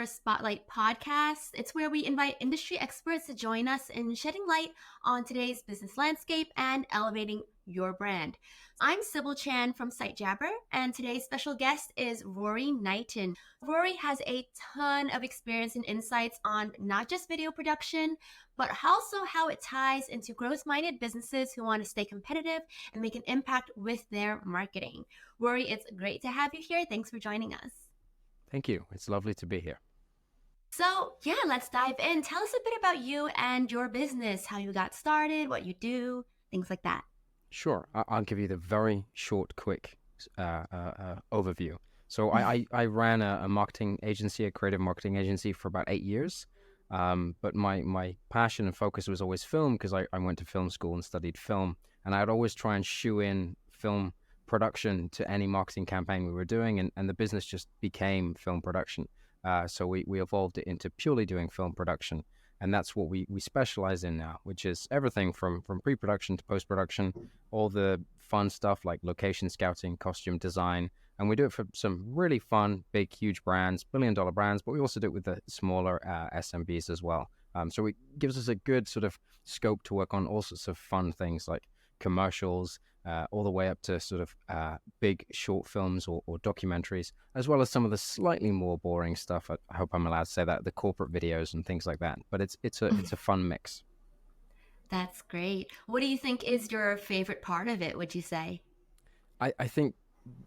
SmartCustomer Spotlight podcast. It's where we invite industry experts to join us in shedding light on today's business landscape and elevating your brand. I'm Sybil Chan from SiteJabber, and today's special guest is Rory Knighton. Rory has a ton of experience and insights on not just video production, but also how it ties into growth-minded businesses who want to stay competitive and make an impact with their marketing. Rory, it's great to have you here. Thanks for joining us. Thank you. It's lovely to be here. So, yeah, let's dive in. Tell us a bit about you and your business, how you got started, what you do, things like that. Sure. I'll give you the very short, quick overview. So I ran a marketing agency, a creative marketing agency for about 8 years. But my passion and focus was always film because I went to film school and studied film. And I'd always try and shoe in film production to any marketing campaign we were doing. And the business just became film production. So we evolved it into purely doing film production. And that's what we specialize in now, which is everything from pre-production to post-production, all the fun stuff like location scouting, costume design. And we do it for some really fun, big, huge brands, billion-dollar brands, but we also do it with the smaller SMBs as well. So it gives us a good sort of scope to work on all sorts of fun things like commercials, all the way up to sort of big short films or documentaries, as well as some of the slightly more boring stuff. I hope I'm allowed to say that, the corporate videos and things like that. But it's a fun mix. That's great. What do you think is your favorite part of it, would you say? I think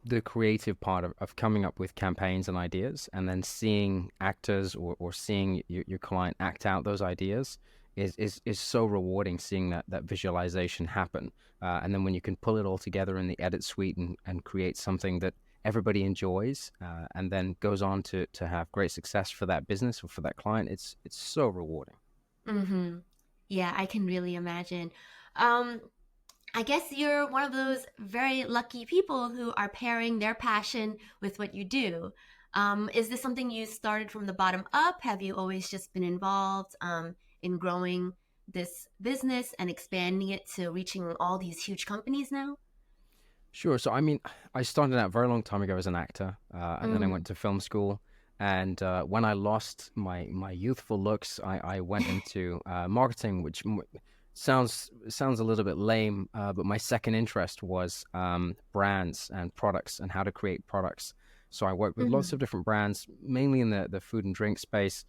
the creative part of coming up with campaigns and ideas and then seeing actors or seeing your client act out those ideas is so rewarding, seeing that visualization happen. And then when you can pull it all together in the edit suite and create something that everybody enjoys and then goes on to have great success for that business or for that client, it's so rewarding. Mm-hmm. Yeah, I can really imagine. I guess you're one of those very lucky people who are pairing their passion with what you do. Is this something you started from the bottom up? Have you always just been involved in growing this business and expanding it to reaching all these huge companies now? Sure. So, I mean, I started out a very long time ago as an actor, and then I went to film school. And when I lost my youthful looks, I went into marketing, which sounds a little bit lame, but my second interest was brands and products and how to create products. So I worked with lots Mm-hmm. of different brands, mainly in the food and drink space,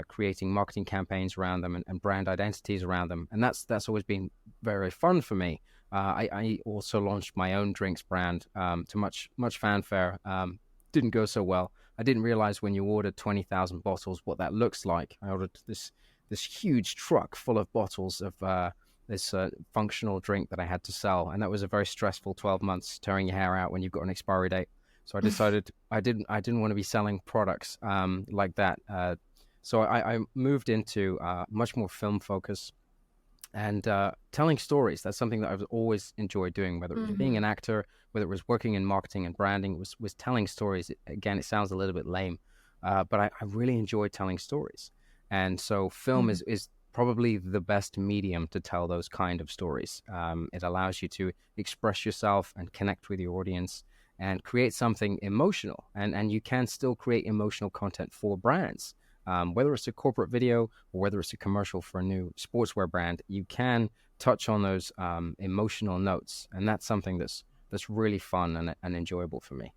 creating marketing campaigns around them and brand identities around them. And that's always been very fun for me. I also launched my own drinks brand to much fanfare. Didn't go so well. I didn't realize when you ordered 20,000 bottles what that looks like. I ordered this huge truck full of bottles of this functional drink that I had to sell, and that was a very stressful 12 months tearing your hair out when you've got an expiry date. So I decided I didn't want to be selling products like that. So I moved into much more film focus and telling stories. That's something that I've always enjoyed doing, whether it was being Mm-hmm. an actor, whether it was working in marketing and branding, was telling stories. Again, it sounds a little bit lame, but I really enjoy telling stories. And so film is probably the best medium to tell those kind of stories. It allows you to express yourself and connect with your audience and create something emotional. And you can still create emotional content for brands. Whether it's a corporate video or whether it's a commercial for a new sportswear brand, you can touch on those emotional notes. And that's something that's really fun and enjoyable for me.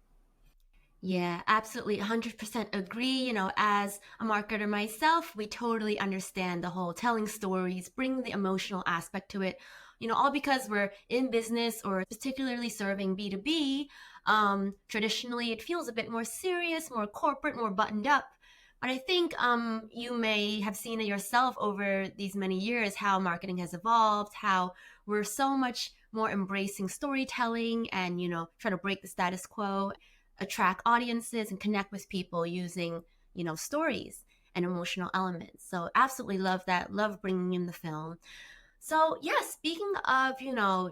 Yeah, absolutely. 100% agree. As a marketer myself, we totally understand the whole telling stories, bring the emotional aspect to it, all because we're in business or particularly serving B2B. Traditionally, it feels a bit more serious, more corporate, more buttoned up. But I think you may have seen it yourself over these many years how marketing has evolved, how we're so much more embracing storytelling and, trying to break the status quo, attract audiences and connect with people using, stories and emotional elements. So absolutely love that. Love bringing in the film. So yeah, speaking of,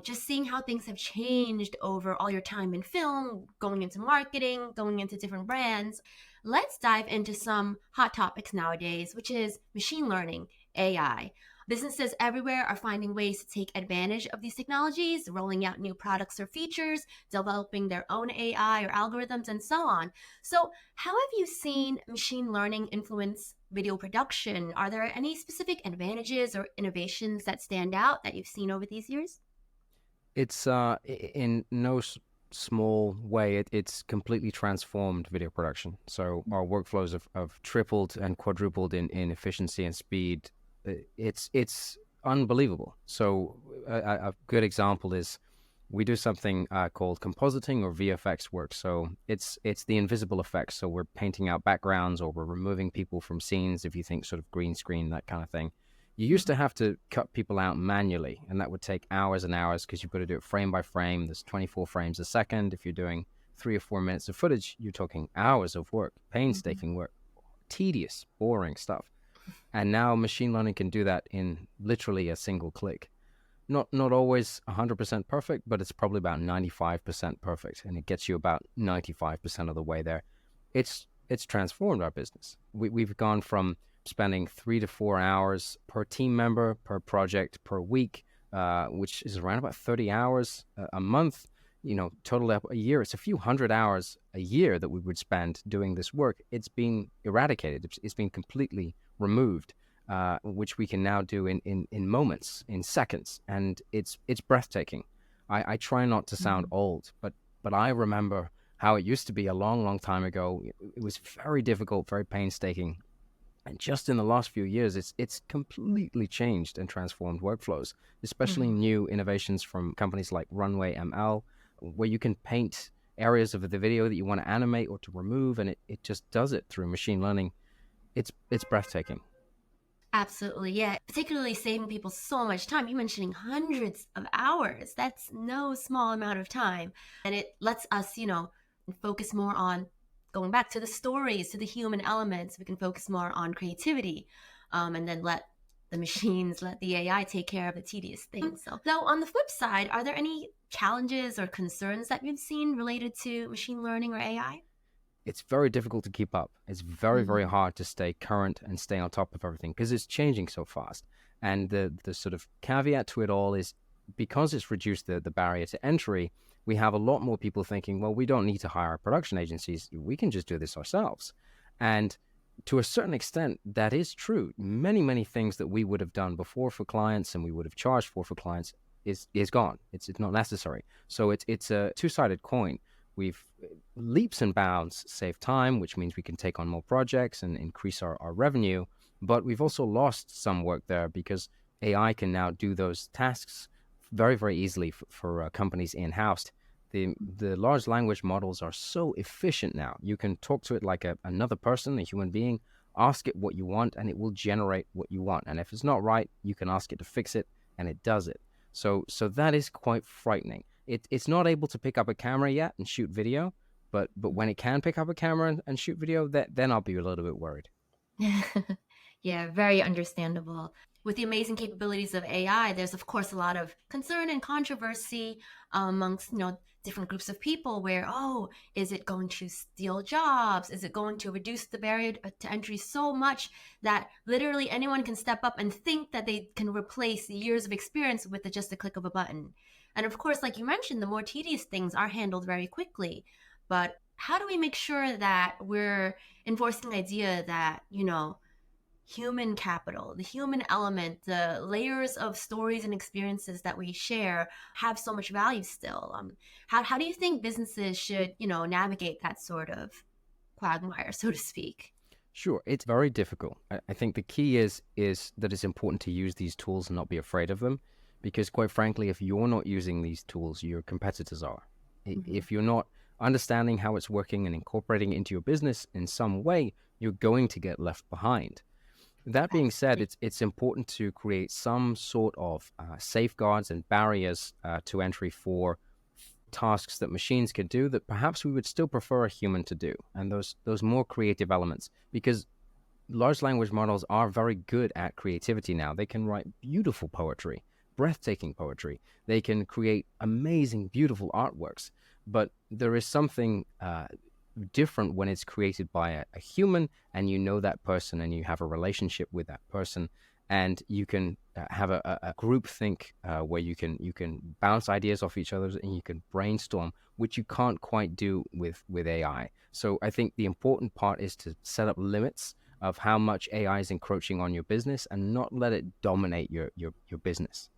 just seeing how things have changed over all your time in film, going into marketing, going into different brands, let's dive into some hot topics nowadays, which is machine learning, AI. Businesses everywhere are finding ways to take advantage of these technologies, rolling out new products or features, developing their own AI or algorithms, and so on. So, how have you seen machine learning influence video production? Are there any specific advantages or innovations that stand out that you've seen over these years? It's in no small way, it's completely transformed video production. So our workflows have tripled and quadrupled in efficiency and speed. It's unbelievable. So a good example is we do something called compositing or VFX work. So it's the invisible effects. So we're painting out backgrounds or we're removing people from scenes. If you think sort of green screen, that kind of thing. You used to have to cut people out manually, and that would take hours and hours because you've got to do it frame by frame. There's 24 frames a second. If you're doing 3 or 4 minutes of footage, you're talking hours of work, painstaking work, tedious, boring stuff. And now machine learning can do that in literally a single click. Not always 100% perfect, but it's probably about 95% perfect, and it gets you about 95% of the way there. It's transformed our business. We've gone from spending 3 to 4 hours per team member, per project, per week, which is around about 30 hours a month, total up a year. It's a few hundred hours a year that we would spend doing this work. It's been eradicated. It's been completely removed, which we can now do in moments, in seconds. And it's breathtaking. I try not to sound old, but I remember how it used to be a long, long time ago. It was very difficult, very painstaking. And just in the last few years, it's completely changed and transformed workflows, especially new innovations from companies like Runway ML, where you can paint areas of the video that you want to animate or to remove, and it just does it through machine learning. It's breathtaking. Absolutely, yeah. Particularly saving people so much time. You're mentioning hundreds of hours. That's no small amount of time. And it lets us, focus more on going back to the stories, to the human elements. We can focus more on creativity, and then let the machines, let the AI take care of the tedious things. So, now on the flip side, are there any challenges or concerns that you've seen related to machine learning or AI? It's very difficult to keep up. It's very, very hard to stay current and stay on top of everything because it's changing so fast. And the sort of caveat to it all is because it's reduced the barrier to entry, we have a lot more people thinking, well, we don't need to hire production agencies. We can just do this ourselves. And to a certain extent, that is true. Many, many things that we would have done before for clients and we would have charged for clients is gone. It's not necessary. So it's a two-sided coin. We've leaps and bounds saved time, which means we can take on more projects and increase our revenue. But we've also lost some work there because AI can now do those tasks very, very easily for companies in-house. The large language models are so efficient now. You can talk to it like another person, a human being, ask it what you want, and it will generate what you want. And if it's not right, you can ask it to fix it, and it does it. So that is quite frightening. It's not able to pick up a camera yet and shoot video, but when it can pick up a camera and shoot video, then I'll be a little bit worried. Yeah, very understandable. With the amazing capabilities of AI, there's of course a lot of concern and controversy amongst different groups of people where, oh, is it going to steal jobs? Is it going to reduce the barrier to entry so much that literally anyone can step up and think that they can replace years of experience with just a click of a button? And of course, like you mentioned, the more tedious things are handled very quickly. But how do we make sure that we're enforcing the idea that, human capital, the human element, the layers of stories and experiences that we share have so much value still? How do you think businesses should, navigate that sort of quagmire, so to speak? Sure, it's very difficult. I think the key is that it's important to use these tools and not be afraid of them, because quite frankly, if you're not using these tools, your competitors are. If you're not understanding how it's working and incorporating it into your business in some way, you're going to get left behind. That being said, it's important to create some sort of safeguards and barriers to entry for tasks that machines can do that perhaps we would still prefer a human to do, and those more creative elements, because large language models are very good at creativity now. They can write beautiful poetry, breathtaking poetry. They can create amazing, beautiful artworks, but there is something different when it's created by a human, and you know that person and you have a relationship with that person, and you can have a group think where you can bounce ideas off each other and you can brainstorm, which you can't quite do with AI. So I think the important part is to set up limits of how much AI is encroaching on your business and not let it dominate your business.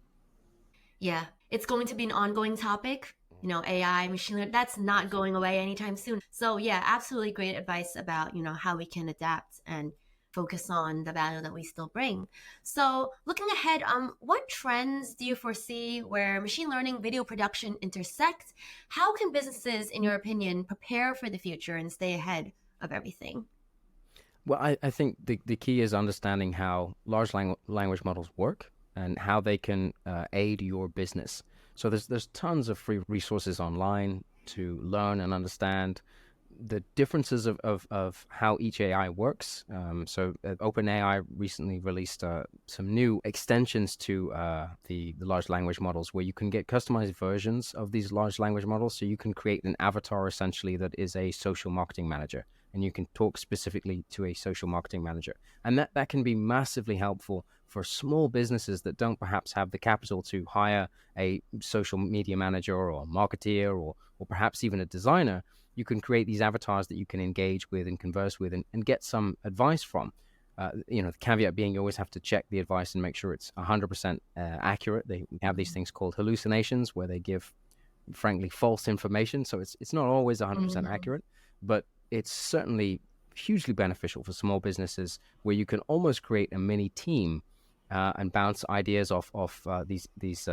Yeah, it's going to be an ongoing topic. AI, machine learning, that's not going away anytime soon. So yeah, absolutely great advice about, how we can adapt and focus on the value that we still bring. So looking ahead, what trends do you foresee where machine learning video production intersect? How can businesses, in your opinion, prepare for the future and stay ahead of everything? Well, I think the key is understanding how large language models work and how they can aid your business. So there's tons of free resources online to learn and understand the differences of how each AI works. So OpenAI recently released some new extensions to the large language models where you can get customized versions of these large language models. So you can create an avatar essentially that is a social marketing manager. And you can talk specifically to a social marketing manager. And that can be massively helpful for small businesses that don't perhaps have the capital to hire a social media manager or a marketeer or perhaps even a designer. You can create these avatars that you can engage with and converse with and get some advice from. The caveat being you always have to check the advice and make sure it's 100% accurate. They have these things called hallucinations where they give, frankly, false information. So it's not always 100% Mhm. accurate, but it's certainly hugely beneficial for small businesses where you can almost create a mini team and bounce ideas off these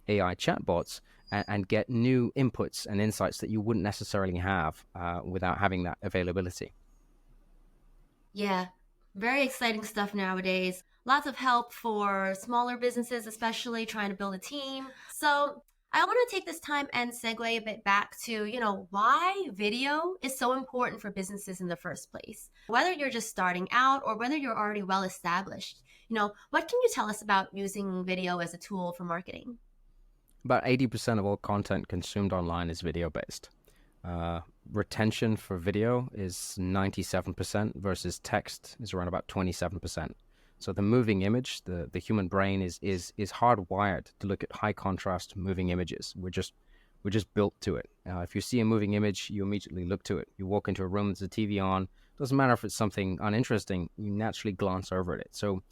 AI chatbots and get new inputs and insights that you wouldn't necessarily have without having that availability. Yeah, very exciting stuff nowadays. Lots of help for smaller businesses, especially trying to build a team. So, I want to take this time and segue a bit back to, why video is so important for businesses in the first place. Whether you're just starting out or whether you're already well established, what can you tell us about using video as a tool for marketing? About 80% of all content consumed online is video based. Uh, Retention for video is 97% versus text is around about 27%. So the moving image, the human brain is hardwired to look at high contrast moving images. We're just built to it. If you see a moving image, you immediately look to it. You walk into a room, there's a TV on. Doesn't matter if it's something uninteresting, you naturally glance over at it. So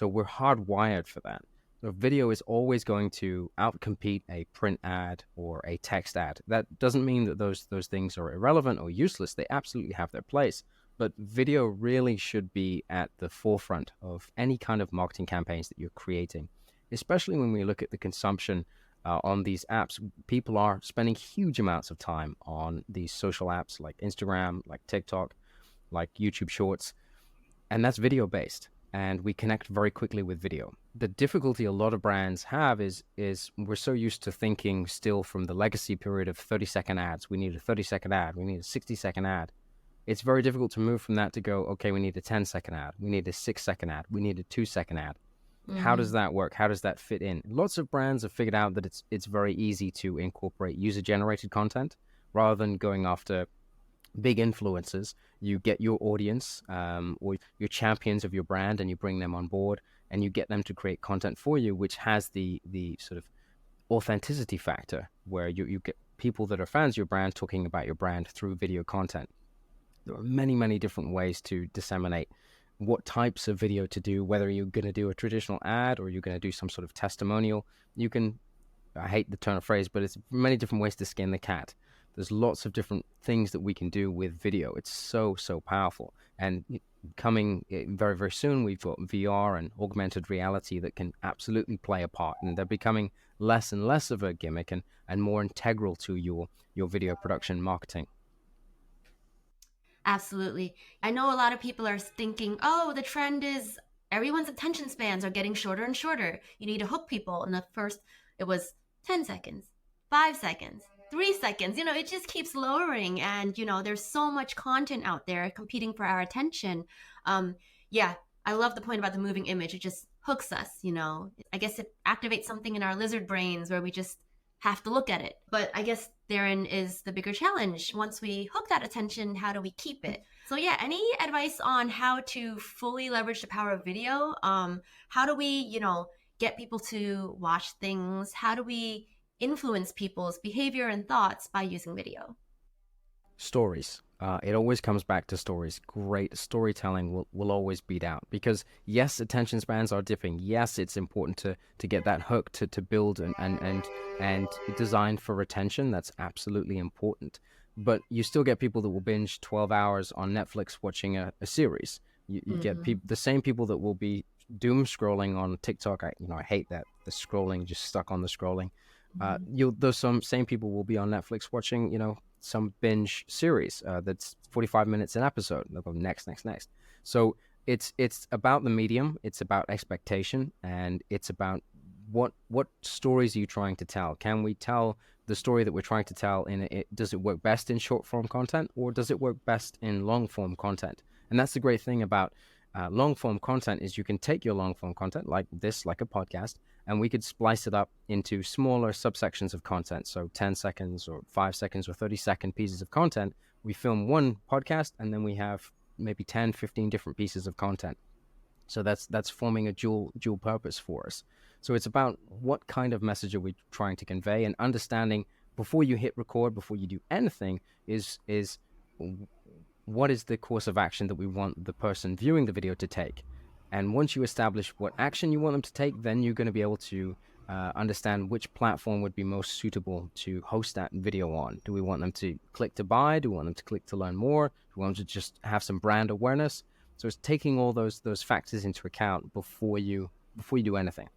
we're hardwired for that. So video is always going to outcompete a print ad or a text ad. That doesn't mean that those things are irrelevant or useless. They absolutely have their place. But video really should be at the forefront of any kind of marketing campaigns that you're creating, especially when we look at the consumption on these apps. People are spending huge amounts of time on these social apps like Instagram, like TikTok, like YouTube Shorts, and that's video based. And we connect very quickly with video. The difficulty a lot of brands have is we're so used to thinking still from the legacy period of 30-second ads. We need a 30-second ad. We need a 60-second ad. It's very difficult to move from that to go, okay, we need a 10-second ad. We need a 6-second ad. We need a 2-second ad. How does Mm-hmm. that work? How does that fit in? Lots of brands have figured out that it's very easy to incorporate user generated content rather than going after big influencers. You get your audience or your champions of your brand and you bring them on board and you get them to create content for you, which has the sort of authenticity factor where you get people that are fans of your brand talking about your brand through video content. There are many, many different ways to disseminate what types of video to do, whether you're going to do a traditional ad or you're going to do some sort of testimonial. You can, I hate the turn of phrase, but it's many different ways to skin the cat. There's lots of different things that we can do with video. It's so, so powerful. And coming very, very soon, we've got VR and augmented reality that can absolutely play a part. And they're becoming less and less of a gimmick and more integral to your video production marketing. Absolutely. I know a lot of people are thinking, oh, the trend is everyone's attention spans are getting shorter and shorter. You need to hook people. And the first, it was 10 seconds, 5 seconds, 3 seconds. It just keeps lowering. And, there's so much content out there competing for our attention. Um, yeah, I love the point about the moving image. It just hooks us. I guess it activates something in our lizard brains where we just have to look at it. But I guess therein is the bigger challenge. Once we hook that attention, how do we keep it? So yeah, any advice on how to fully leverage the power of video? How do we, get people to watch things? How do we influence people's behavior and thoughts by using video? Stories. It always comes back to stories. Great storytelling will always beat out because yes, attention spans are dipping. Yes, it's important to get that hook to build and design for retention. That's absolutely important. But you still get people that will binge 12 hours on Netflix watching a series. You get Mm-hmm. the same people that will be doom scrolling on TikTok. I hate that, the scrolling, just stuck on the scrolling. Mm-hmm. Those some same people will be on Netflix watching, some binge series that's 45 minutes an episode. They'll go next, next, next. So it's about the medium, it's about expectation, and it's about what stories are you trying to tell? Can we tell the story that we're trying to tell does it work best in short form content, or does it work best in long form content? And that's the great thing about long form content is you can take your long form content like this, like a podcast, and we could splice it up into smaller subsections of content. So 10 seconds or 5 seconds or 30-second pieces of content. We film one podcast and then we have maybe 10, 15 different pieces of content. So that's forming a dual purpose for us. So it's about what kind of message are we trying to convey, and understanding before you hit record, before you do anything, is what is the course of action that we want the person viewing the video to take. And once you establish what action you want them to take, then you're going to be able to understand which platform would be most suitable to host that video on. Do we want them to click to buy? Do we want them to click to learn more? Do we want them to just have some brand awareness? So it's taking all those factors into account before you do anything.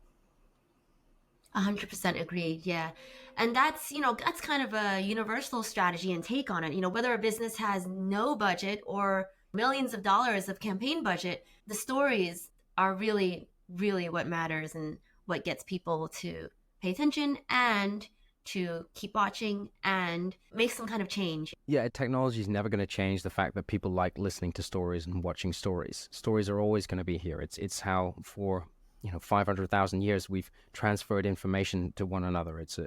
100% agreed. Yeah. And that's kind of a universal strategy and take on it. Whether a business has no budget or millions of dollars of campaign budget, the stories are really, really what matters and what gets people to pay attention and to keep watching and make some kind of change. Yeah, technology is never going to change the fact that people like listening to stories and watching stories. Stories are always going to be here. It's how for 500,000 years we've transferred information to one another. It's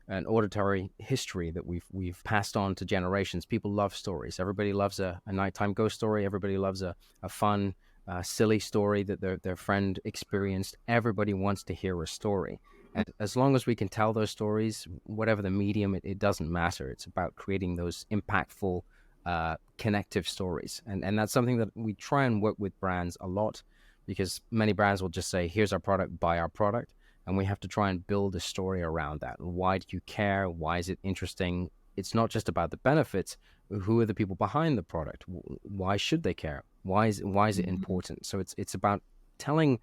an auditory history that we've passed on to generations. People love stories. Everybody loves a nighttime ghost story. Everybody loves a fun, silly story that their friend experienced. Everybody wants to hear a story. And as long as we can tell those stories, whatever the medium, it doesn't matter. It's about creating those impactful, connective stories. And that's something that we try and work with brands a lot, because many brands will just say, here's our product, buy our product. And we have to try and build a story around that. Why do you care? Why is it interesting? It's not just about the benefits. Who are the people behind the product? Why should they care? Why is it important? So it's about telling,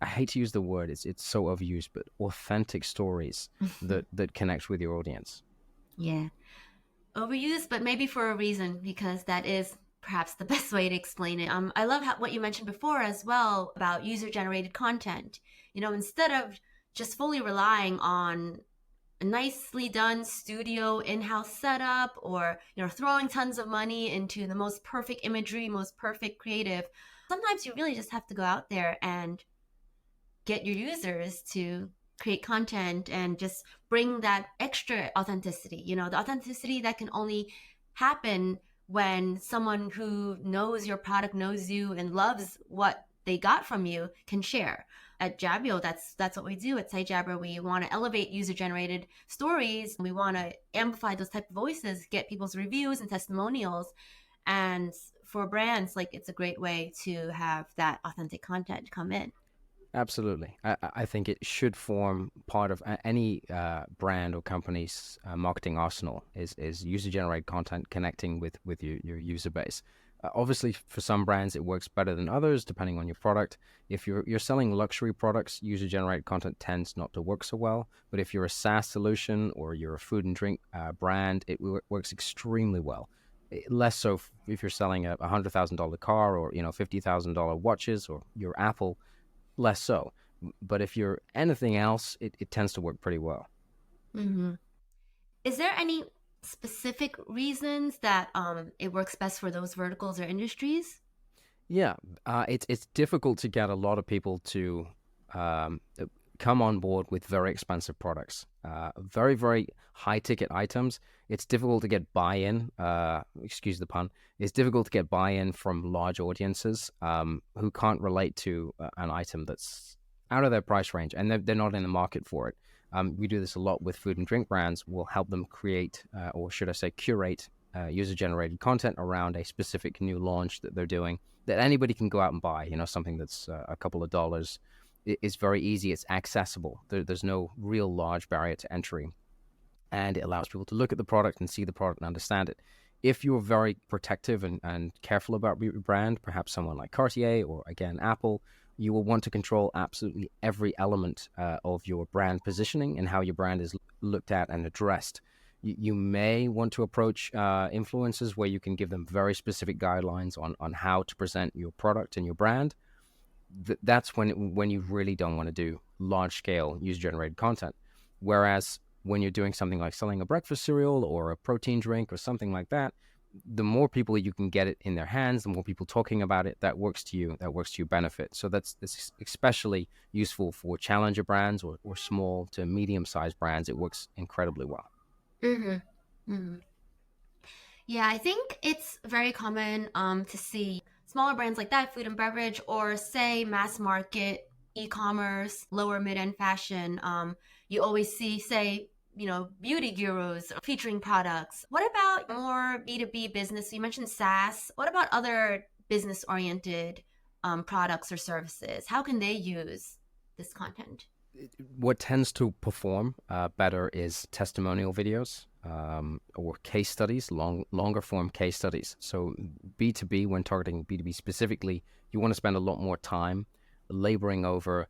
I hate to use the word, it's so overused, but authentic stories that connect with your audience. Yeah. Overused, but maybe for a reason, because that is perhaps the best way to explain it. I love what you mentioned before as well about user generated content. Instead of just fully relying on a nicely done studio in-house setup, or throwing tons of money into the most perfect imagery, most perfect creative, sometimes you really just have to go out there and get your users to create content and just bring that extra authenticity, the authenticity that can only happen when someone who knows your product, knows you, and loves what they got from you can share. At Jabio, that's what we do. At SiteJabber, we want to elevate user-generated stories. We want to amplify those type of voices, get people's reviews and testimonials. And for brands, like, it's a great way to have that authentic content come in. Absolutely. I think it should form part of any brand or company's marketing arsenal is user-generated content connecting with your user base. Obviously, for some brands, it works better than others, depending on your product. If you're selling luxury products, user-generated content tends not to work so well. But if you're a SaaS solution or you're a food and drink brand, it works extremely well. Less so if you're selling a $100,000 car or $50,000 watches, or your Apple, less so. But if you're anything else, it tends to work pretty well. Mm-hmm. Is there any specific reasons that it works best for those verticals or industries? Yeah, it's difficult to get a lot of people to come on board with very expensive products. very, very high ticket items. It's difficult to get buy-in, excuse the pun, it's difficult to get buy-in from large audiences who can't relate to an item that's out of their price range, and they're not in the market for it. We do this a lot with food and drink brands. We'll help them create, or should I say, curate user-generated content around a specific new launch that they're doing that anybody can go out and buy. Something that's a couple of dollars. It's very easy. It's accessible. There's no real large barrier to entry, and it allows people to look at the product and see the product and understand it. If you're very protective and careful about your brand, perhaps someone like Cartier or, again, Apple, you will want to control absolutely every element of your brand positioning and how your brand is looked at and addressed. You may want to approach influencers where you can give them very specific guidelines on how to present your product and your brand. That's when you really don't want to do large-scale user-generated content. Whereas when you're doing something like selling a breakfast cereal or a protein drink or something like that, the more people you can get it in their hands, the more people talking about it, that works to you, that works to your benefit. So that's especially useful for challenger brands or small to medium-sized brands. It works incredibly well. Mm-hmm. Mm-hmm. Yeah, I think it's very common to see smaller brands like that, food and beverage, or say mass market, e-commerce, lower mid-end fashion. You always see, say, beauty gurus featuring products. What about more B2B business? You mentioned SaaS. What about other business-oriented products or services? How can they use this content? What tends to perform better is testimonial videos or case studies, longer form case studies. So B2B, when targeting B2B specifically, you want to spend a lot more time laboring over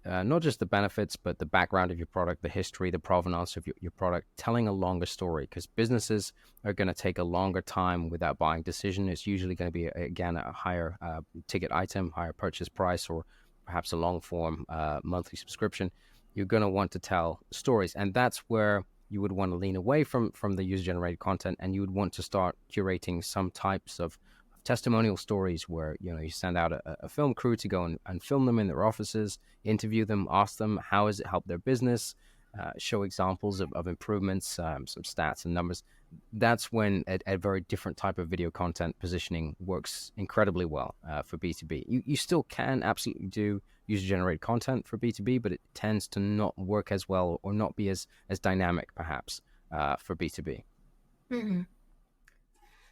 not just the benefits, but the background of your product, the history, the provenance of your product, telling a longer story, because businesses are going to take a longer time with that buying decision. It's usually going to be, again, a higher ticket item, higher purchase price, or perhaps a long form monthly subscription. You're going to want to tell stories, and that's where you would want to lean away from the user generated content, and you would want to start curating some types of testimonial stories where you send out a film crew to go and film them in their offices, interview them, ask them how has it helped their business, show examples of improvements, some stats and numbers. That's when a very different type of video content positioning works incredibly well for B2B. You still can absolutely do user-generated content for B2B, but it tends to not work as well or not be as dynamic, perhaps, for B2B. Mm-hmm.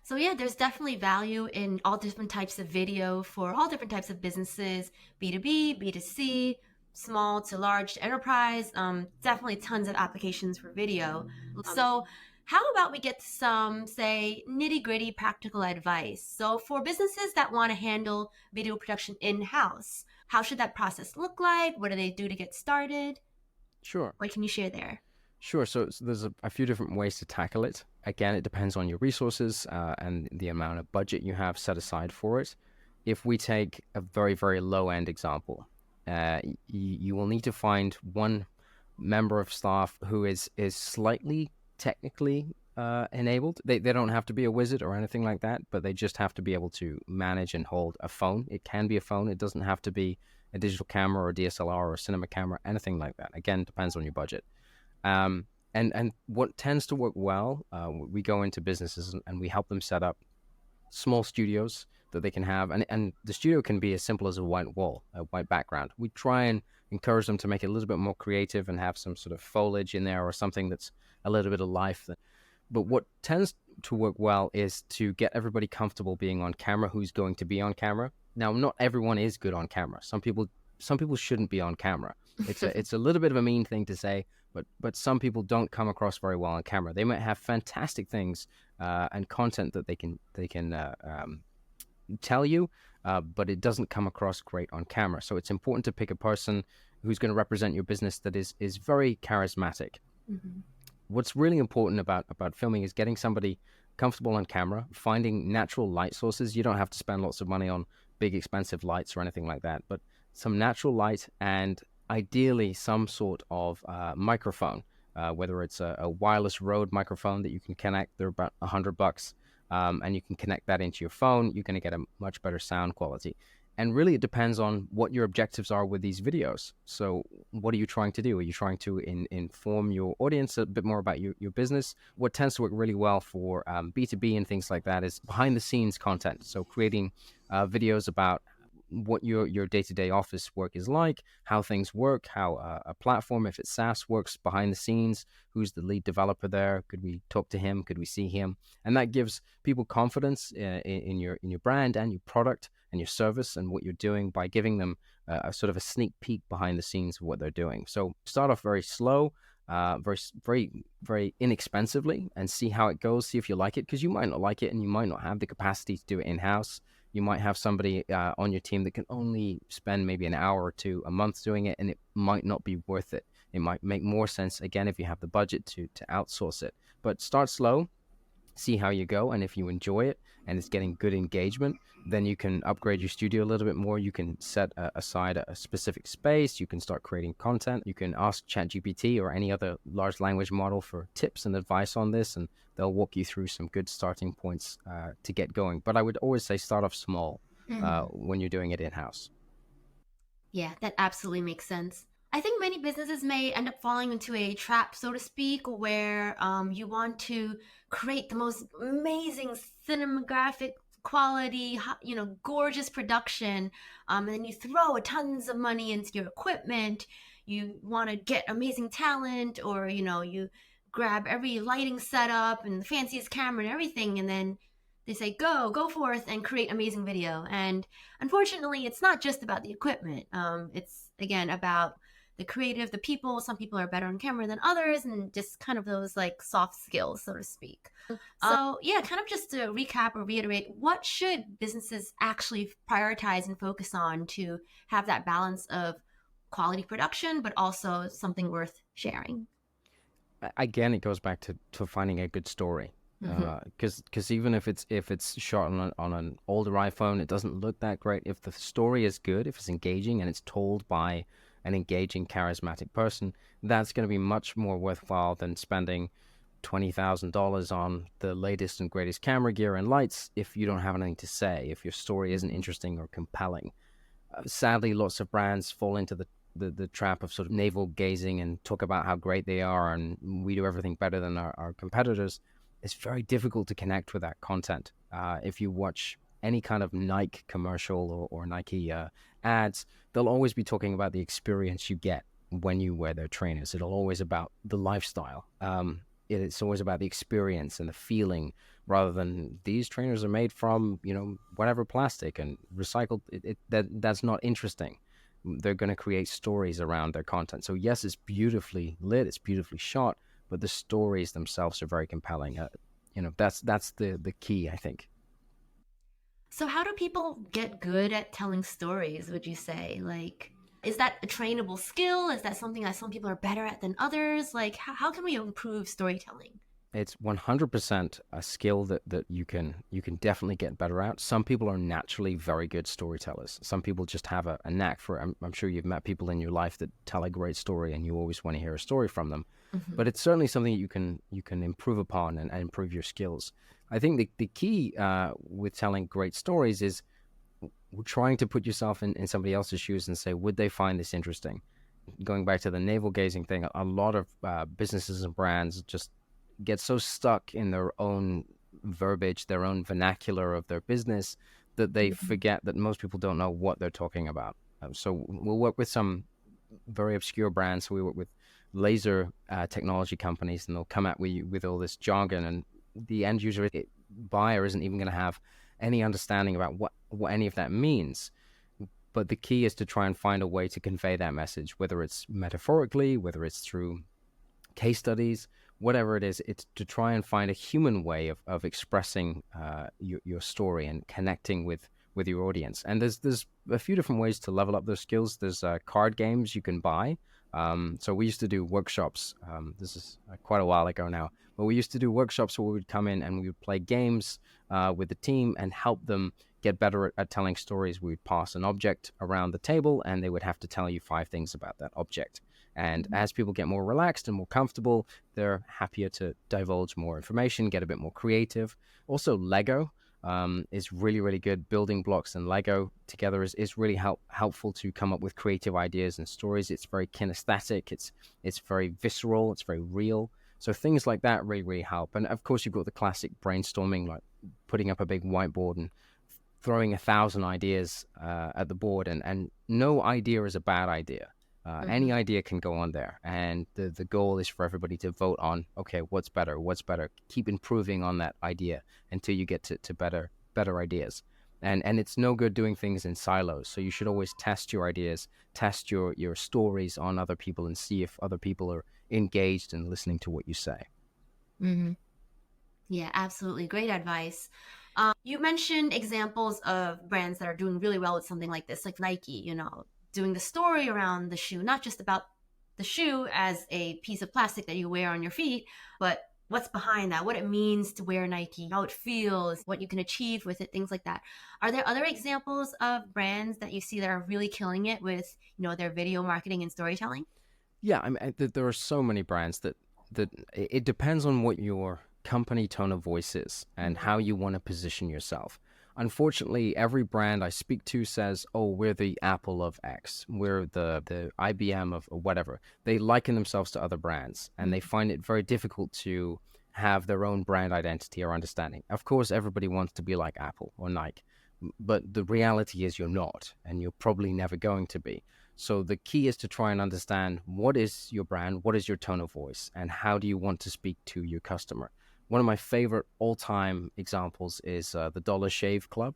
So yeah, there's definitely value in all different types of video for all different types of businesses, B2B, B2C, small to large enterprise. Definitely tons of applications for video. So how about we get some, say, nitty gritty practical advice? So for businesses that want to handle video production in-house, how should that process look like? What do they do to get started? Sure. What can you share there? Sure. So there's a few different ways to tackle it. Again, it depends on your resources and the amount of budget you have set aside for it. If we take a very, very low end example, you will need to find one member of staff who is slightly technically enabled. They don't have to be a wizard or anything like that, but they just have to be able to manage and hold a phone. It can be a phone. It doesn't have to be a digital camera or DSLR or a cinema camera, anything like that. Again, depends on your budget. And what tends to work well, we go into businesses and we help them set up small studios that they can have. And the studio can be as simple as a white wall, a white background. We try and encourage them to make it a little bit more creative and have some sort of foliage in there or something that's a little bit of life. But what tends to work well is to get everybody comfortable being on camera who's going to be on camera. Now, not everyone is good on camera. Some people shouldn't be on camera. It's a little bit of a mean thing to say, but some people don't come across very well on camera. They might have fantastic things and content that they can tell you, but it doesn't come across great on camera. So it's important to pick a person who's going to represent your business that is very charismatic. Mm-hmm. What's really important about filming is getting somebody comfortable on camera, finding natural light sources. You don't have to spend lots of money on big expensive lights or anything like that, but some natural light and ideally some sort of microphone, whether it's a wireless Rode microphone that you can connect. They're about $100, and you can connect that into your phone. You're going to get a much better sound quality. And really, it depends on what your objectives are with these videos. So what are you trying to do? Are you trying to inform your audience a bit more about your business? What tends to work really well for B2B and things like that is behind the scenes content. So creating videos about what your day-to-day office work is like, how things work, how a platform, if it's SaaS, works behind the scenes, who's the lead developer there, could we talk to him, could we see him? And that gives people confidence in your brand and your product and your service and what you're doing by giving them a sort of a sneak peek behind the scenes of what they're doing. So start off very slow, very inexpensively, and see how it goes, see if you like it, because you might not like it and you might not have the capacity to do it in-house. You might have somebody on your team that can only spend maybe an hour or two a month doing it, and it might not be worth it. It might make more sense, again, if you have the budget to outsource it. But start slow, see how you go, and if you enjoy it and it's getting good engagement, then you can upgrade your studio a little bit more. You can set aside a specific space. You can start creating content. You can ask ChatGPT or any other large language model for tips and advice on this, and they'll walk you through some good starting points to get going. But I would always say start off small when you're doing it in-house. Yeah, that absolutely makes sense. I think many businesses may end up falling into a trap, so to speak, where you want to create the most amazing cinematographic quality, gorgeous production, and then you throw tons of money into your equipment. You want to get amazing talent, or you grab every lighting setup and the fanciest camera and everything, and then they say go forth and create amazing video. And unfortunately, it's not just about the equipment. It's again about the creative, the people. Some people are better on camera than others, and just kind of those like soft skills, so to speak. So yeah, kind of just to recap or reiterate, what should businesses actually prioritize and focus on to have that balance of quality production, but also something worth sharing? Again, it goes back to finding a good story. Because even if it's shot on an older iPhone, it doesn't look that great. If the story is good, if it's engaging and it's told by an engaging, charismatic person, that's going to be much more worthwhile than spending $20,000 on the latest and greatest camera gear and lights if you don't have anything to say, if your story isn't interesting or compelling. Sadly, lots of brands fall into the trap of sort of navel gazing and talk about how great they are and we do everything better than our competitors. It's very difficult to connect with that content. If you watch any kind of Nike commercial or Nike ads, they'll always be talking about the experience you get when you wear their trainers. It'll always about the lifestyle. It's always about the experience and the feeling, rather than these trainers are made from whatever plastic and recycled. That's not interesting. They're going to create stories around their content. So yes, it's beautifully lit, it's beautifully shot, but the stories themselves are very compelling. That's the key, I think. So how do people get good at telling stories, would you say? Like, is that a trainable skill? Is that something that some people are better at than others? Like, how can we improve storytelling? It's 100% a skill that you can definitely get better at. Some people are naturally very good storytellers. Some people just have a knack for it. I'm sure you've met people in your life that tell a great story and you always want to hear a story from them. Mm-hmm. But it's certainly something you can improve upon and improve your skills. I think the key with telling great stories is trying to put yourself in somebody else's shoes and say, would they find this interesting? Going back to the navel gazing thing, a lot of businesses and brands just get so stuck in their own verbiage, their own vernacular of their business, that they forget that most people don't know what they're talking about. So we'll work with some very obscure brands. So we work with laser technology companies, and they'll come at you with all this jargon, and the end user buyer isn't even going to have any understanding about what any of that means. But the key is to try and find a way to convey that message, whether it's metaphorically, whether it's through case studies, whatever it is. It's to try and find a human way of expressing your story and connecting with your audience. And there's a few different ways to level up those skills. There's card games you can buy. So we used to do workshops. This is quite a while ago now, but we used to do workshops where we would come in and we would play games with the team and help them get better at telling stories. We would pass an object around the table and they would have to tell you 5 things about that object. And as people get more relaxed and more comfortable, they're happier to divulge more information, get a bit more creative. Also, Lego. is really, really good. Building blocks and Lego together is really helpful to come up with creative ideas and stories. It's very kinesthetic. It's very visceral. It's very real. So things like that really, really help. And of course, you've got the classic brainstorming, like putting up a big whiteboard and throwing 1,000 ideas at the board, and no idea is a bad idea. Any idea can go on there, and the goal is for everybody to vote on, okay, what's better, keep improving on that idea until you get to better ideas. And it's no good doing things in silos, so you should always test your ideas, test your stories on other people, and see if other people are engaged and listening to what you say. Mm-hmm. Yeah, absolutely. Great advice. You mentioned examples of brands that are doing really well with something like this, like Nike, doing the story around the shoe, not just about the shoe as a piece of plastic that you wear on your feet, but what's behind that, what it means to wear Nike, how it feels, what you can achieve with it, things like that. Are there other examples of brands that you see that are really killing it with, their video marketing and storytelling? Yeah, I mean, there are so many brands that it depends on what your company tone of voice is and how you want to position yourself. Unfortunately, every brand I speak to says, "Oh, we're the Apple of X, we're the IBM of whatever." They liken themselves to other brands, and they find it very difficult to have their own brand identity or understanding. Of course, everybody wants to be like Apple or Nike, but the reality is you're not, and you're probably never going to be. So the key is to try and understand what is your brand, what is your tone of voice, and how do you want to speak to your customer. One of my favorite all-time examples is the Dollar Shave Club.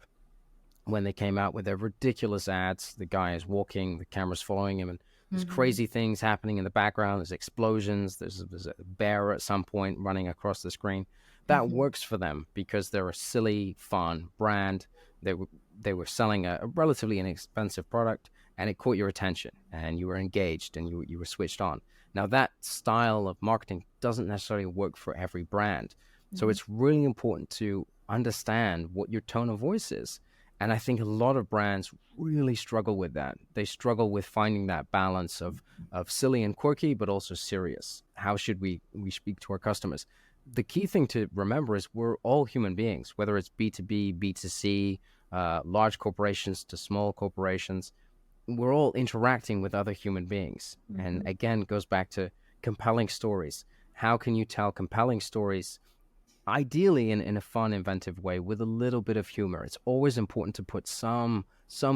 When they came out with their ridiculous ads, the guy is walking, the camera's following him, and there's crazy things happening in the background. There's explosions. There's a bear at some point running across the screen. That works for them because they're a silly, fun brand. They were selling a relatively inexpensive product, and it caught your attention, and you were engaged, and you were switched on. Now, that style of marketing doesn't necessarily work for every brand. So it's really important to understand what your tone of voice is. And I think a lot of brands really struggle with that. They struggle with finding that balance of silly and quirky, but also serious. How should we speak to our customers? The key thing to remember is we're all human beings, whether it's B2B, B2C, large corporations to small corporations. We're all interacting with other human beings. And again, it goes back to compelling stories. How can you tell compelling stories, ideally in a fun, inventive way with a little bit of humor? It's always important to put some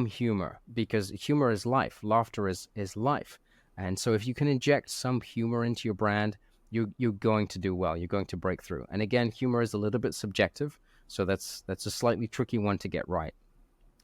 humor, because humor is life. Laughter is life. And so if you can inject some humor into your brand, you're going to do well. You're going to break through. And again, humor is a little bit subjective, so that's a slightly tricky one to get right.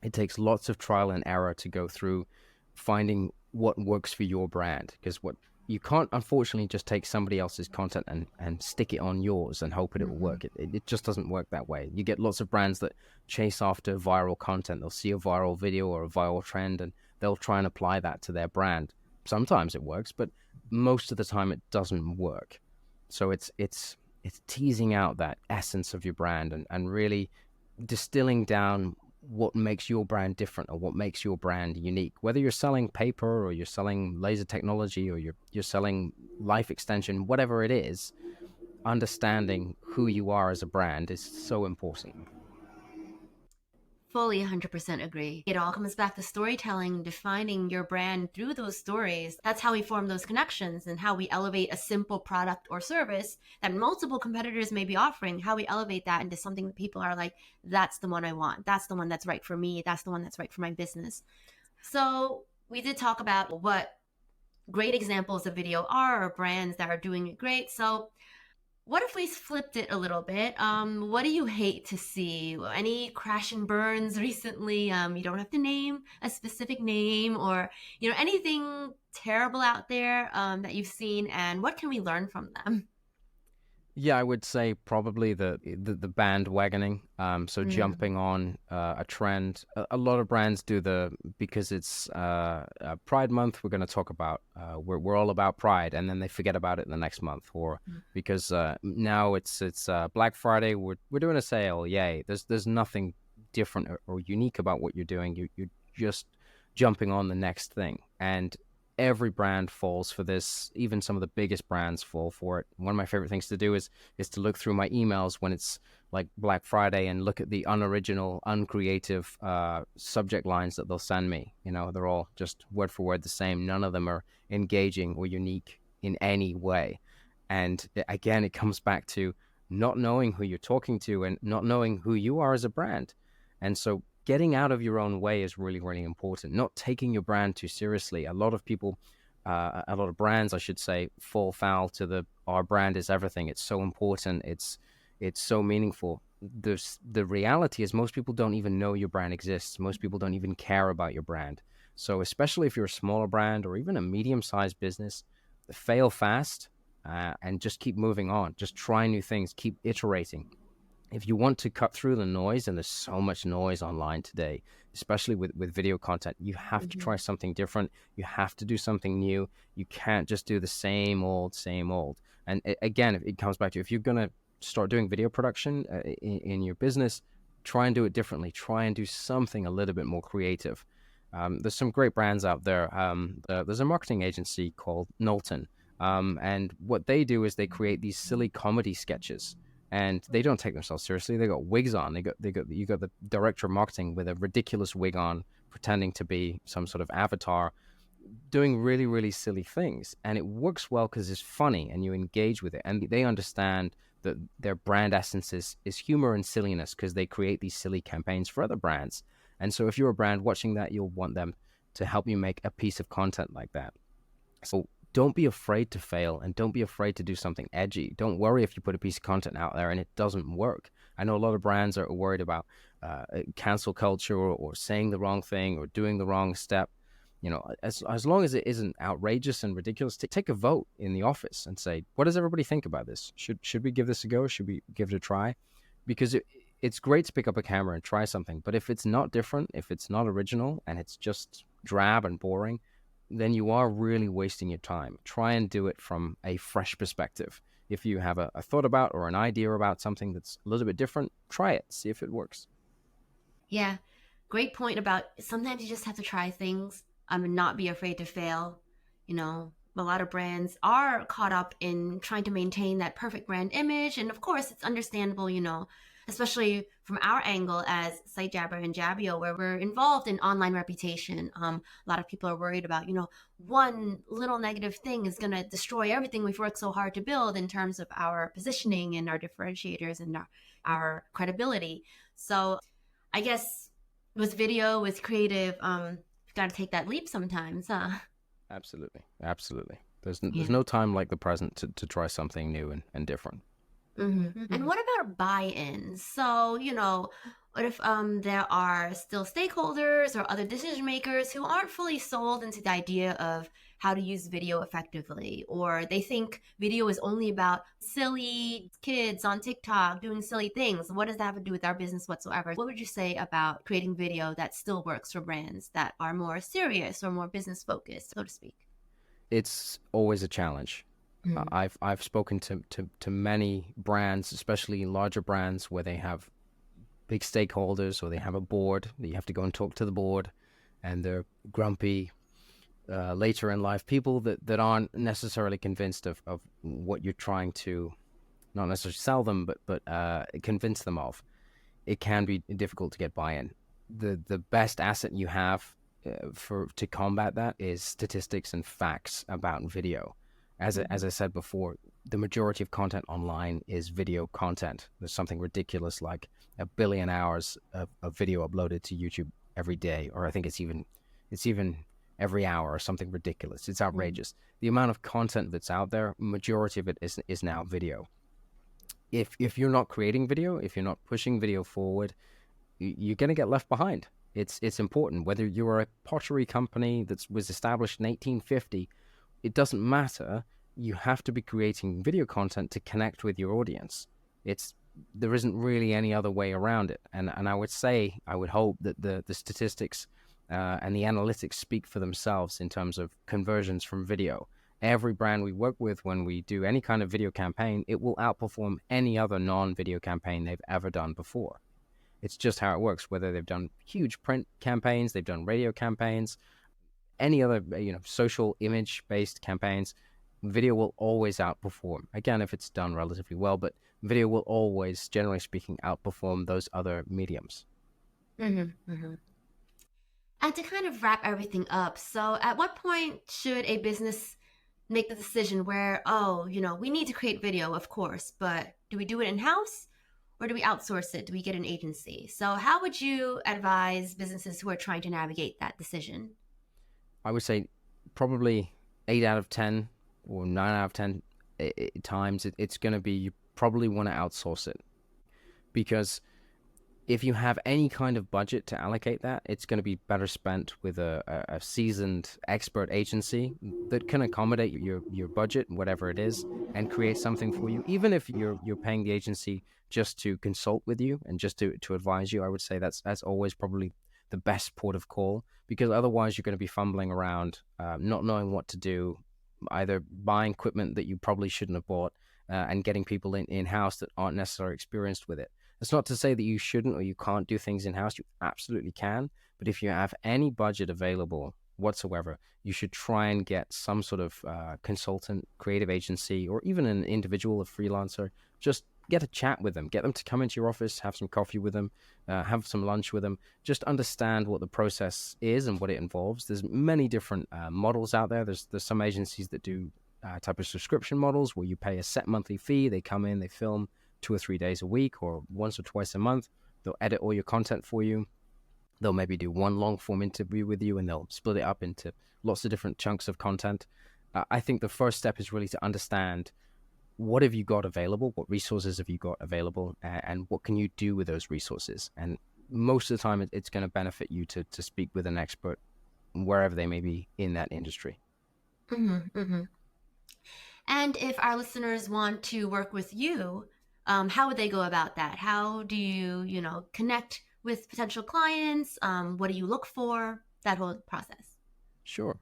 It takes lots of trial and error to go through finding what works for your brand, because what you can't, unfortunately, just take somebody else's content and stick it on yours and hope it will work. It just doesn't work that way. You get lots of brands that chase after viral content. They'll see a viral video or a viral trend, and they'll try and apply that to their brand. Sometimes it works, but most of the time it doesn't work. So it's teasing out that essence of your brand and really distilling down what makes your brand different or what makes your brand unique. Whether you're selling paper or you're selling laser technology or you're selling life extension, whatever it is, understanding who you are as a brand is so important. Fully 100% agree. It all comes back to storytelling, defining your brand through those stories. That's how we form those connections and how we elevate a simple product or service that multiple competitors may be offering, how we elevate that into something that people are like, that's the one I want. That's the one that's right for me. That's the one that's right for my business. So we did talk about what great examples of video are, or brands that are doing it great. So what if we flipped it a little bit? What do you hate to see? Any crash and burns recently? You don't have to name a specific name, or anything terrible out there that you've seen, and what can we learn from them? Yeah, I would say probably the bandwagoning. So jumping on a trend. A lot of brands do because it's Pride Month. We're going to talk about we're all about Pride, and then they forget about it in the next month. Or because now it's Black Friday. We're doing a sale. Yay! There's nothing different or unique about what you're doing. You're just jumping on the next thing, and every brand falls for this. Even some of the biggest brands fall for it. One of my favorite things to do is to look through my emails when it's like Black Friday and look at the unoriginal, uncreative subject lines that they'll send me. They're all just word for word the same. None of them are engaging or unique in any way. And again, it comes back to not knowing who you're talking to and not knowing who you are as a brand. And so getting out of your own way is really, really important. Not taking your brand too seriously. A lot of people, a lot of brands, I should say, fall foul to our brand is everything. It's so important. It's so meaningful. The reality is most people don't even know your brand exists. Most people don't even care about your brand. So especially if you're a smaller brand or even a medium-sized business, fail fast and just keep moving on. Just try new things. Keep iterating. If you want to cut through the noise, and there's so much noise online today, especially with video content, you have to try something different. You have to do something new. You can't just do the same old, same old. And again, it comes back to, if you're going to start doing video production in your business, try and do it differently. Try and do something a little bit more creative. There's some great brands out there. There's a marketing agency called Knowlton. And what they do is they create these silly comedy sketches, and they don't take themselves seriously. They got wigs on. You got the director of marketing with a ridiculous wig on, pretending to be some sort of avatar, doing really, really silly things. And it works well because it's funny and you engage with it. And they understand that their brand essence is humor and silliness, because they create these silly campaigns for other brands. And so if you're a brand watching that, you'll want them to help you make a piece of content like that. So don't be afraid to fail, and don't be afraid to do something edgy. Don't worry if you put a piece of content out there and it doesn't work. I know a lot of brands are worried about cancel culture or saying the wrong thing or doing the wrong step. As long as it isn't outrageous and ridiculous, take a vote in the office and say, what does everybody think about this? Should we give this a go? Should we give it a try? Because it's great to pick up a camera and try something, but if it's not different, if it's not original, and it's just drab and boring, then you are really wasting your time. Try and do it from a fresh perspective. If you have a thought about or an idea about something that's a little bit different, try it, see if it works. Yeah, great point about sometimes you just have to try things and not be afraid to fail. A lot of brands are caught up in trying to maintain that perfect brand image. And of course, it's understandable, especially from our angle as Site Jabber and Jabio, where we're involved in online reputation. A lot of people are worried about, one little negative thing is going to destroy everything we've worked so hard to build in terms of our positioning and our differentiators and our credibility. So I guess with video, with creative, you've got to take that leap sometimes, huh? Absolutely. There's no time like the present to try something new and different. And what about buy-in? So, what if there are still stakeholders or other decision makers who aren't fully sold into the idea of how to use video effectively, or they think video is only about silly kids on TikTok doing silly things? What does that have to do with our business whatsoever? What would you say about creating video that still works for brands that are more serious or more business focused, so to speak? It's always a challenge. I've spoken to many brands, especially larger brands, where they have big stakeholders or they have a board that you have to go and talk to the board, and they're grumpy, later in life people that aren't necessarily convinced of what you're trying to, not necessarily sell them, but convince them of. It can be difficult to get buy-in. The best asset you have to combat that is statistics and facts about video. As I said before, the majority of content online is video content. There's something ridiculous like 1 billion hours of video uploaded to YouTube every day, or I think it's even every hour or something ridiculous. It's outrageous. The amount of content that's out there, majority of it is now video. If you're not creating video, if you're not pushing video forward, you're going to get left behind. It's important. Whether you're a pottery company that was established in 1850, it doesn't matter. You have to be creating video content to connect with your audience. There isn't really any other way around it. And I would hope that the statistics and the analytics speak for themselves in terms of conversions from video. Every brand we work with, when we do any kind of video campaign, it will outperform any other non-video campaign they've ever done before. It's just how it works, whether they've done huge print campaigns, they've done radio campaigns, any other social image-based campaigns, video will always outperform. Again, if it's done relatively well, but video will always, generally speaking, outperform those other mediums. Mm-hmm. And to kind of wrap everything up, so at what point should a business make the decision where, oh, we need to create video, of course, but do we do it in house or do we outsource it? Do we get an agency? So, how would you advise businesses who are trying to navigate that decision? I would say probably 8 out of 10 or 9 out of 10 times it's going to be you probably want to outsource it, because if you have any kind of budget to allocate that, it's going to be better spent with a seasoned expert agency that can accommodate your budget, whatever it is, and create something for you. Even if you're paying the agency just to consult with you and just to advise you, I would say that's always probably the best port of call, because otherwise you're going to be fumbling around, not knowing what to do, either buying equipment that you probably shouldn't have bought, and getting people in house that aren't necessarily experienced with it. It's not to say that you shouldn't or you can't do things in house. You absolutely can. But if you have any budget available whatsoever, you should try and get some sort of consultant, creative agency, or even an individual, a freelancer. Just get a chat with them. Get them to come into your office, have some coffee with them, have some lunch with them. Just understand what the process is and what it involves. There's many different models out there. There's some agencies that do type of subscription models where you pay a set monthly fee. They come in, they film 2 or 3 days a week or once or twice a month. They'll edit all your content for you. They'll maybe do one long form interview with you, and they'll split it up into lots of different chunks of content. I think the first step is really to understand, what have you got available, what resources have you got available, and what can you do with those resources. And most of the time it's going to benefit you to speak with an expert wherever they may be in that industry. Mm-hmm, mm-hmm. And if our listeners want to work with you, how would they go about that? How do you, connect with potential clients? What do you look for? That whole process. Sure.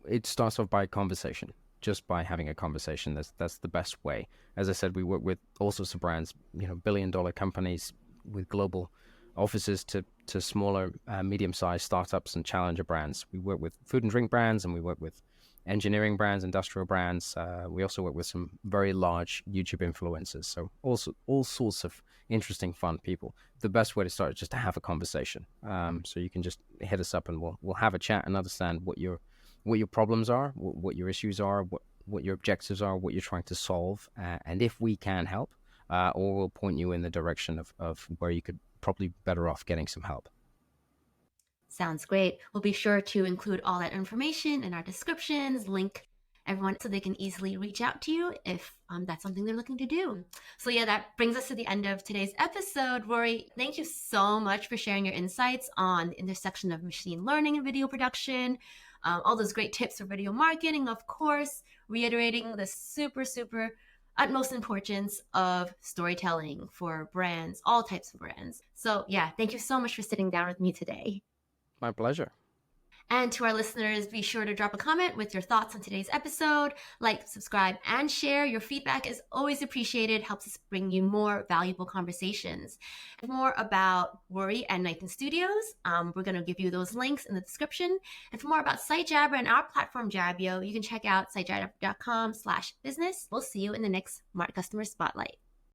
It starts off by conversation. Just by having a conversation, that's the best way. As I said, we work with all sorts of brands, billion-dollar companies with global offices to smaller, medium-sized startups and challenger brands. We work with food and drink brands, and we work with engineering brands, industrial brands. We also work with some very large YouTube influencers. So also all sorts of interesting, fun people. The best way to start is just to have a conversation. So you can just hit us up and we'll have a chat and understand what your problems are, what your issues are, what your objectives are, what you're trying to solve, and if we can help, or we'll point you in the direction of where you could probably be better off getting some help. Sounds great. We'll be sure to include all that information in our descriptions, link everyone so they can easily reach out to you if that's something they're looking to do. So yeah, that brings us to the end of today's episode. Rory, thank you so much for sharing your insights on the intersection of machine learning and video production, all those great tips for video marketing, of course, reiterating the super, super utmost importance of storytelling for brands, all types of brands. So yeah, thank you so much for sitting down with me today. My pleasure. And to our listeners, be sure to drop a comment with your thoughts on today's episode. Like, subscribe, and share. Your feedback is always appreciated, helps us bring you more valuable conversations. And more about Rory and Knighton Studios, we're going to give you those links in the description. And for more about SiteJabber and our platform, Jabio, you can check out sitejabber.com/business. We'll see you in the next Smart Customer Spotlight.